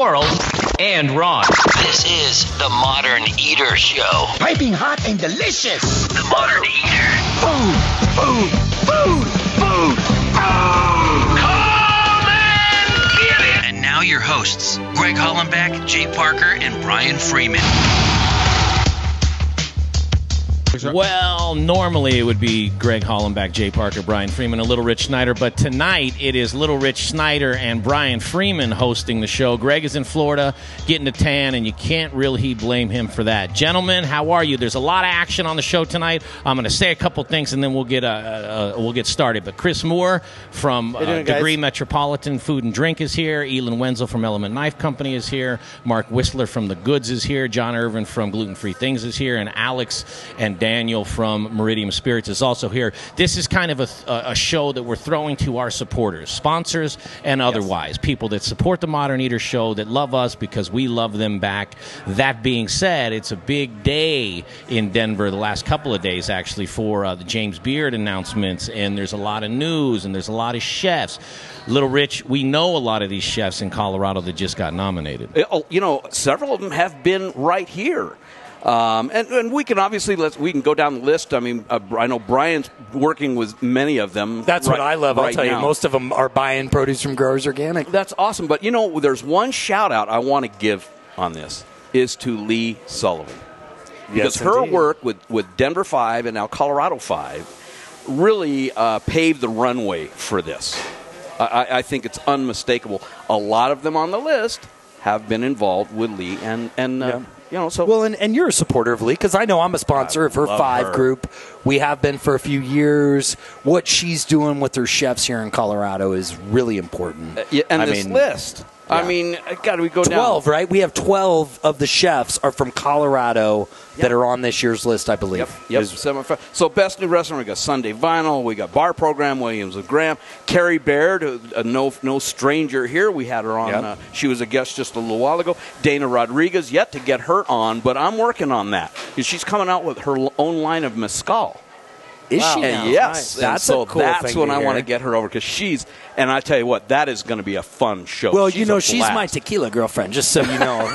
Oral and Ron. This is the Modern Eater Show. Piping hot and delicious. The Modern Eater. Food. Come and get it! And now your hosts, Greg Hollenbeck, Jay Parker, and Brian Freeman. Well, normally it would be Greg Hollenbeck, Jay Parker, Brian Freeman, and Little Rich Snyder, but tonight it is Little Rich Snyder and Brian Freeman hosting the show. Greg is in Florida getting a tan, and you can't really blame him for that. Gentlemen, how are you? There's a lot of action on the show tonight. I'm going to say a couple things, and then we'll get started. But Chris Moore from Degree Metropolitan Food and Drink is here. Elin Wenzel from Element Knife Company is here. Mark Whistler from The Goods is here. John Irvin from Gluten Free Things is here. And Alex and Daniel from Meridiem Spirits is also here. This is kind of a show that we're throwing to our supporters, sponsors and otherwise, people that support the Modern Eater Show, that love us because we love them back. That being said, it's a big day in Denver, the last couple of days actually, for the James Beard announcements, and there's a lot of news and there's a lot of chefs. Little Rich, we know a lot of these chefs in Colorado that just got nominated. You know, several of them have been right here. And we can obviously we can go down the list. I mean, I know Brian's working with many of them. That's what I love. I'll tell you, most of them are buying produce from Growers Organic. That's awesome. But you know, there's one shout out I want to give on this is to Lee Sullivan, because her work with Denver 5 and now Colorado 5 really paved the runway for this. I think it's unmistakable. A lot of them on the list have been involved with Lee and. You know, so well, and you're a supporter of Lee, because I know I'm a sponsor of her 5 group. We have been for a few years. What she's doing with her chefs here in Colorado is really important. This list. Yeah. I mean, got to go 12, down. right? We have 12 of the chefs are from Colorado that are on this year's list, I believe. Yep. So best new restaurant, we got Sunday Vinyl, we got Bar Program, Williams and Graham, Carrie Baird, no stranger here. We had her on. She was a guest just a little while ago. Dana Rodriguez, yet to get her on, but I'm working on that. She's coming out with her own line of mezcal. Is she now? Yes. That's a cool thing when to I hear. want to get her over, because and I tell you what, that is going to be a fun show. Well, she's my tequila girlfriend, just so you know.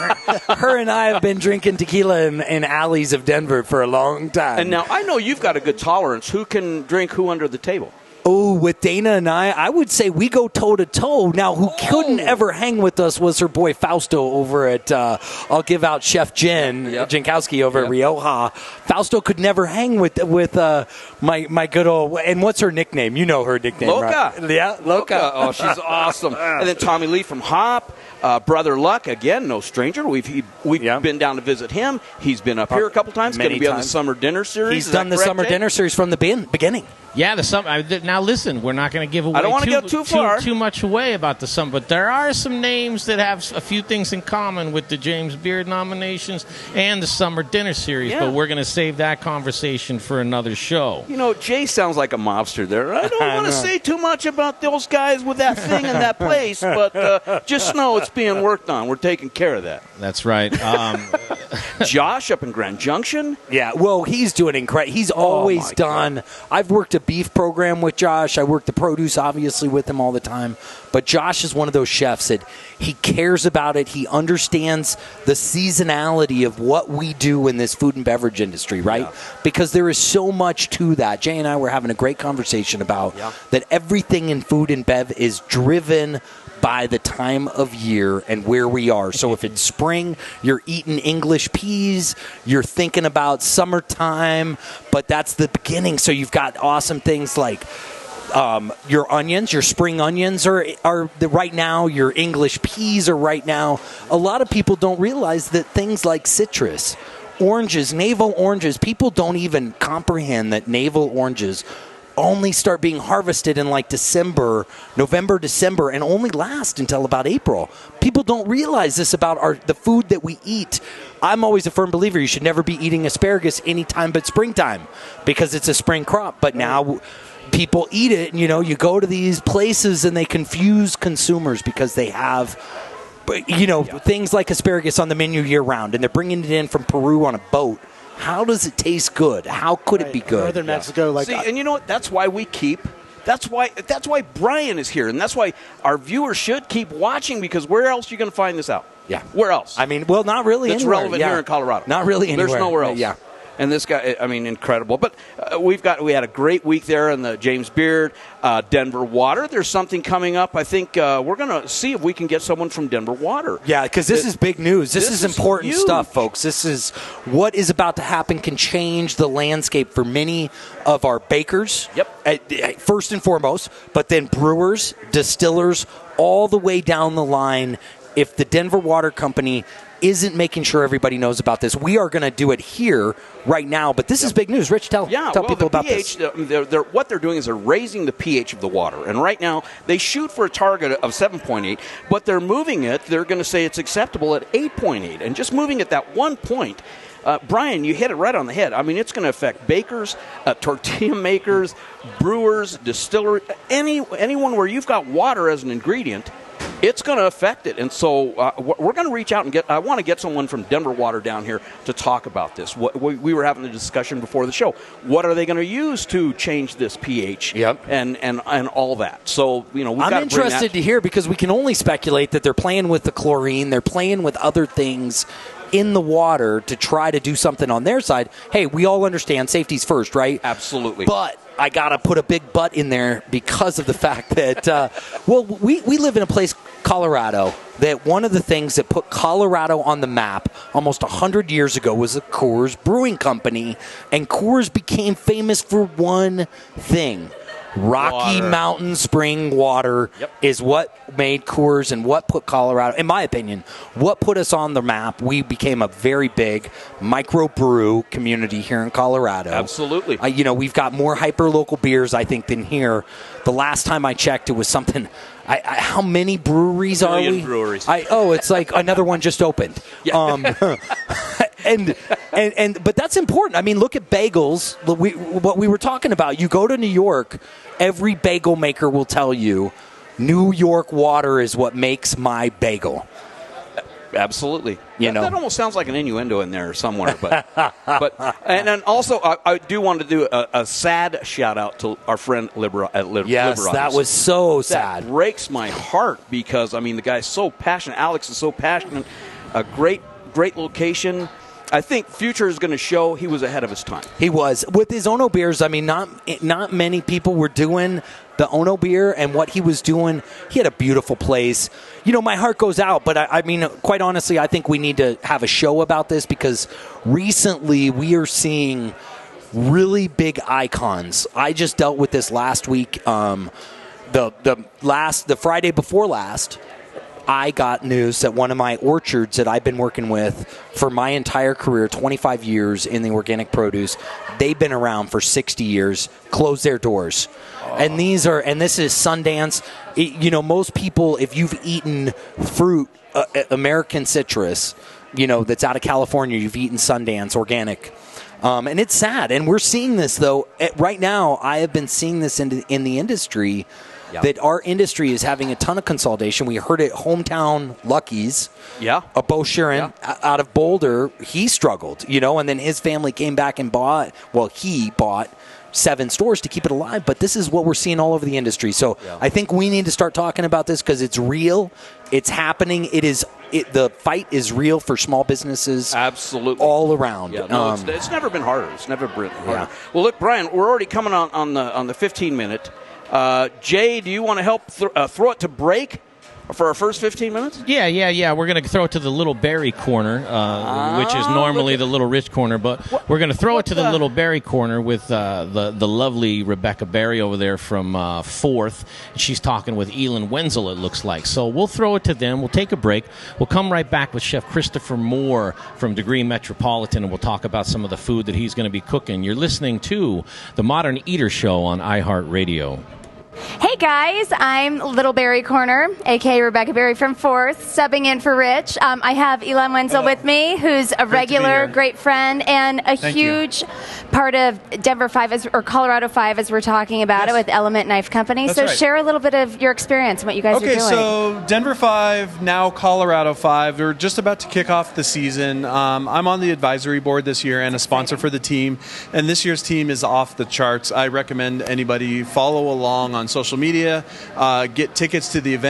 Her and I have been drinking tequila in alleys of Denver for a long time. And now I know you've got a good tolerance. Who can drink who under the table? Oh, with Dana and I would say we go toe-to-toe. Now, who couldn't ever hang with us was her boy Fausto over at, I'll give out Chef Jankowski over at Rioja. Fausto could never hang with my good old, and what's her nickname? You know her nickname, Loca. Right? Yeah, Loca. Oh, she's awesome. And then Tommy Lee from Hop. Brother Luck, again, no stranger. We've been down to visit him. He's been up here a couple times. Going to be on the Summer Dinner Series. He's done the Summer Dinner Series from the beginning. Yeah, now listen, we're not going to give away I don't want to go too much away about the summer, but there are some names that have a few things in common with the James Beard nominations and the Summer Dinner Series, but we're going to save that conversation for another show. You know, Jay sounds like a mobster there. I don't want to say too much about those guys with that thing in that place, but just know it's being worked on. We're taking care of that. That's right. Josh up in Grand Junction. Yeah, well, he's doing incredible. He's always done. I've worked a beef program with Josh. I work the produce, obviously, with him all the time. But Josh is one of those chefs that he cares about it. He understands the seasonality of what we do in this food and beverage industry, right? Yeah. Because there is so much to that. Jay and I were having a great conversation about that everything in food and bev is driven by the time of year and where we are. So if it's spring, you're eating English peas, you're thinking about summertime, but that's the beginning. So you've got awesome things like your onions, your spring onions are right now, your English peas are right now. A lot of people don't realize that things like citrus, oranges, navel oranges, people don't even comprehend that navel oranges only start being harvested in like November, December, and only last until about April. People don't realize this about the food that we eat. I'm always a firm believer you should never be eating asparagus anytime but springtime because it's a spring crop. But now people eat it, and you go to these places and they confuse consumers because they have things like asparagus on the menu year round, and they're bringing it in from Peru on a boat. How does it taste good? How could it be good? Northern Mexico, See, and you know what? That's why we keep. That's why Brian is here, and that's why our viewers should keep watching, because where else are you going to find this out? Yeah. Where else? I mean, well, not really That's anywhere. relevant here in Colorado. Not really anywhere. There's nowhere else. Yeah. And this guy, I mean, incredible. But we had a great week there in the James Beard, Denver Water. There's something coming up. I think we're going to see if we can get someone from Denver Water. Yeah, because this is big news. This is important huge stuff, folks. This is what is about to happen can change the landscape for many of our bakers. Yep. First and foremost, but then brewers, distillers, all the way down the line. If the Denver Water Company isn't making sure everybody knows about this, we are going to do it here right now. But this is big news. Rich, tell people about this. What they're doing is they're raising the pH of the water. And right now, they shoot for a target of 7.8, but they're moving it. They're going to say it's acceptable at 8.8. And just moving it that 1 point, Brian, you hit it right on the head. I mean, it's going to affect bakers, tortilla makers, brewers, distillery, anyone where you've got water as an ingredient. It's going to affect it. And so we're going to reach out and I want to get someone from Denver Water down here to talk about this. We were having a discussion before the show. What are they going to use to change this pH and all that? So, I'm interested to hear, because we can only speculate that they're playing with the chlorine. They're playing with other things in the water to try to do something on their side. Hey, we all understand safety's first, right? Absolutely. But I got to put a big but in there because of the fact that, we live in a place, Colorado, that one of the things that put Colorado on the map almost 100 years ago was the Coors Brewing Company, and Coors became famous for one thing. Rocky Mountain spring water is what made Coors and what put Colorado, in my opinion, what put us on the map. We became a very big microbrew community here in Colorado. Absolutely. We've got more hyper-local beers, I think, than here. The last time I checked, it was something. How many breweries are we? Breweries. It's like another one just opened. Yeah. But that's important. I mean, look at bagels. What we were talking about. You go to New York, every bagel maker will tell you, New York water is what makes my bagel. Absolutely. That almost sounds like an innuendo in there somewhere. But and then also I do want to do a sad shout out to our friend at Yes, Liberace. that was so sad. That breaks my heart because the guy's so passionate. Alex is so passionate. A great location. I think future is going to show he was ahead of his time. He was. With his Ono beers, I mean, not many people were doing the Ono beer, and what he was doing, he had a beautiful place. My heart goes out, but I mean, quite honestly, I think we need to have a show about this because recently we are seeing really big icons. I just dealt with this last week. The Friday before last, I got news that one of my orchards that I've been working with for my entire career, 25 years in the organic produce, they've been around for 60 years, closed their doors. And this is Sundance. Most people, if you've eaten fruit, American citrus, that's out of California, you've eaten Sundance, organic. And it's sad. And we're seeing this, though. Right now, I have been seeing this in the industry. That our industry is having a ton of consolidation. We heard it, Hometown Lucky's. Bo Sharon out of Boulder, he struggled, and then his family came back and he bought 7 stores to keep it alive. But this is what we're seeing all over the industry. So I think we need to start talking about this because it's real. It's happening. The fight is real for small businesses. Absolutely. All around. Yeah, it's never been harder. It's never been harder. Yeah. Well, look, Brian, we're already coming on the 15-minute. Jay, do you want to help throw it to break for our first 15 minutes? Yeah. We're going to throw it to the Little Berry corner, which is normally the Little Rich corner, but we're going to throw it to the Little Berry corner with the lovely Rebecca Berry over there from 4th. She's talking with Elin Wenzel, it looks like. So we'll throw it to them. We'll take a break. We'll come right back with Chef Christopher Moore from Degree Metropolitan, and we'll talk about some of the food that he's going to be cooking. You're listening to the Modern Eater Show on iHeartRadio. Hey guys, I'm Little Berry Corner, aka Rebecca Berry from 4th, subbing in for Rich. I have Elon Wenzel with me, who's a regular, great friend, and a huge part of Denver 5 or Colorado 5 as we're talking about it with Element Knife Company. That's so right. Share a little bit of your experience and what you guys are doing. Okay, so Denver 5, now Colorado 5. We're just about to kick off the season. I'm on the advisory board this year and a sponsor for the team. And this year's team is off the charts. I recommend anybody follow along on social media, get tickets to the event.